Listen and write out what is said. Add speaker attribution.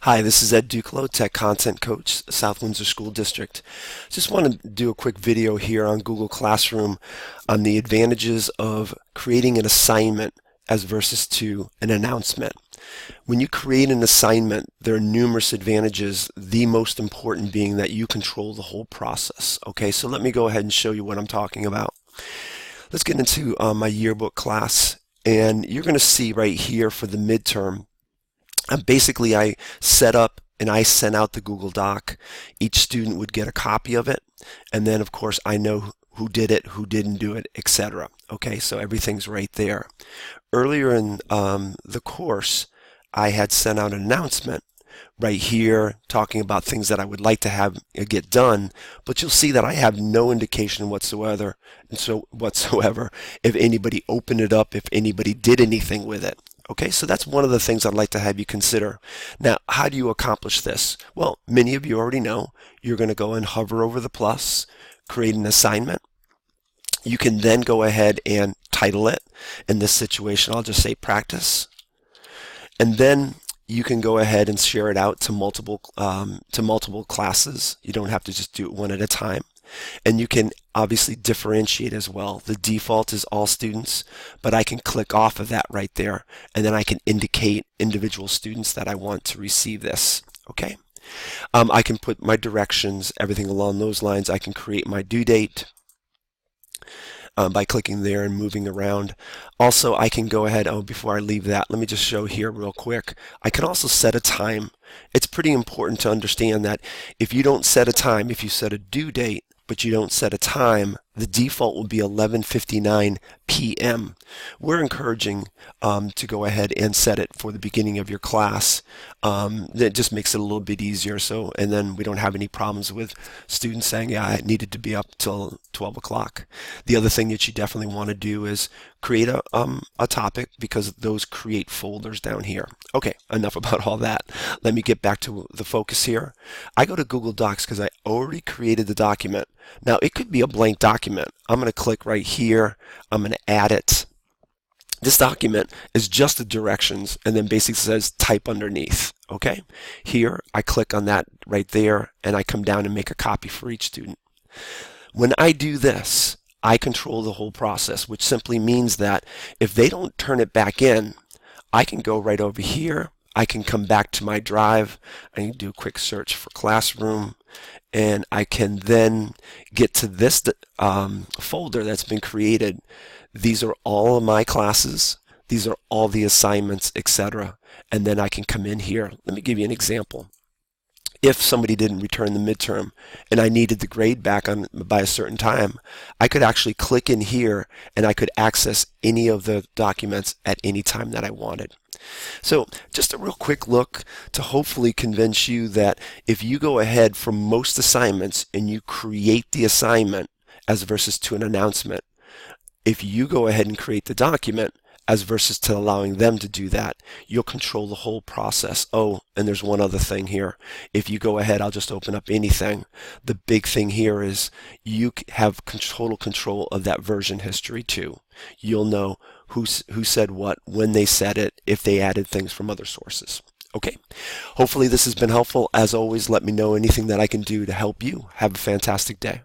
Speaker 1: Hi, this is Ed Duclo, Tech Content Coach, South Windsor School District. Just want to do a quick video here on Google Classroom on the advantages of creating an assignment as versus to an announcement. When you create an assignment, there are numerous advantages, the most important being that you control the whole process. Okay, so let me go ahead and show you what I'm talking about. Let's get into my yearbook class, and you're going to see right here for the midterm, basically, I set up and I sent out the Google Doc. Each student would get a copy of it, and then of course I know who did it, who didn't do it, etc. Okay, so everything's right there. Earlier in the course, I had sent out an announcement right here talking about things that I would like to have get done, but you'll see that I have no indication whatsoever if anybody opened it up, if anybody did anything with it. Okay, so that's one of the things I'd like to have you consider. Now, how do you accomplish this? Well, many of you already know. You're going to go and hover over the plus, create an assignment. You can then go ahead and title it. In this situation, I'll just say practice. And then you can go ahead and share it out to multiple classes. You don't have to just do it one at a time. And you can obviously differentiate as well. The default is all students, but I can click off of that right there, and then I can indicate individual students that I want to receive this. Okay, I can put my directions, everything along those lines. I can create my due date by clicking there and moving around. Also, I can go ahead, before I leave that, let me just show here real quick. I can also set a time. It's pretty important to understand that if you don't set a time, if you set a due date, but you don't set a time, the default will be 11:59 p.m. We're encouraging to go ahead and set it for the beginning of your class. That just makes it a little bit easier. So, and then we don't have any problems with students saying, yeah, I needed to be up till 12 o'clock. The other thing that you definitely want to do is create a topic, because those create folders down here. Okay, enough about all that. Let me get back to the focus here. I go to Google Docs because I already created the document. Now, it could be a blank document. I'm going to click right here. I'm going to add it. This document is just the directions, and then basically says type underneath. Okay, here I click on that right there, and I come down and make a copy for each student. When I do this, I control the whole process, which simply means that if they don't turn it back in, I can go right over here. I can come back to my drive. I can do a quick search for classroom, and I can then get to this folder that's been created. These are all of my classes. These are all the assignments, etc. And then I can come in here. Let me give you an example. If somebody didn't return the midterm and I needed the grade back by a certain time, I could actually click in here and I could access any of the documents at any time that I wanted. So just a real quick look to hopefully convince you that if you go ahead for most assignments and you create the assignment as versus to an announcement, if you go ahead and create the document as versus to allowing them to do that, you'll control the whole process. Oh, and there's one other thing here. If you go ahead, I'll just open up anything. The big thing here is you have total control of that version history too. You'll know who said what, when they said it, if they added things from other sources. Okay, hopefully this has been helpful. As always, let me know anything that I can do to help you. Have a fantastic day.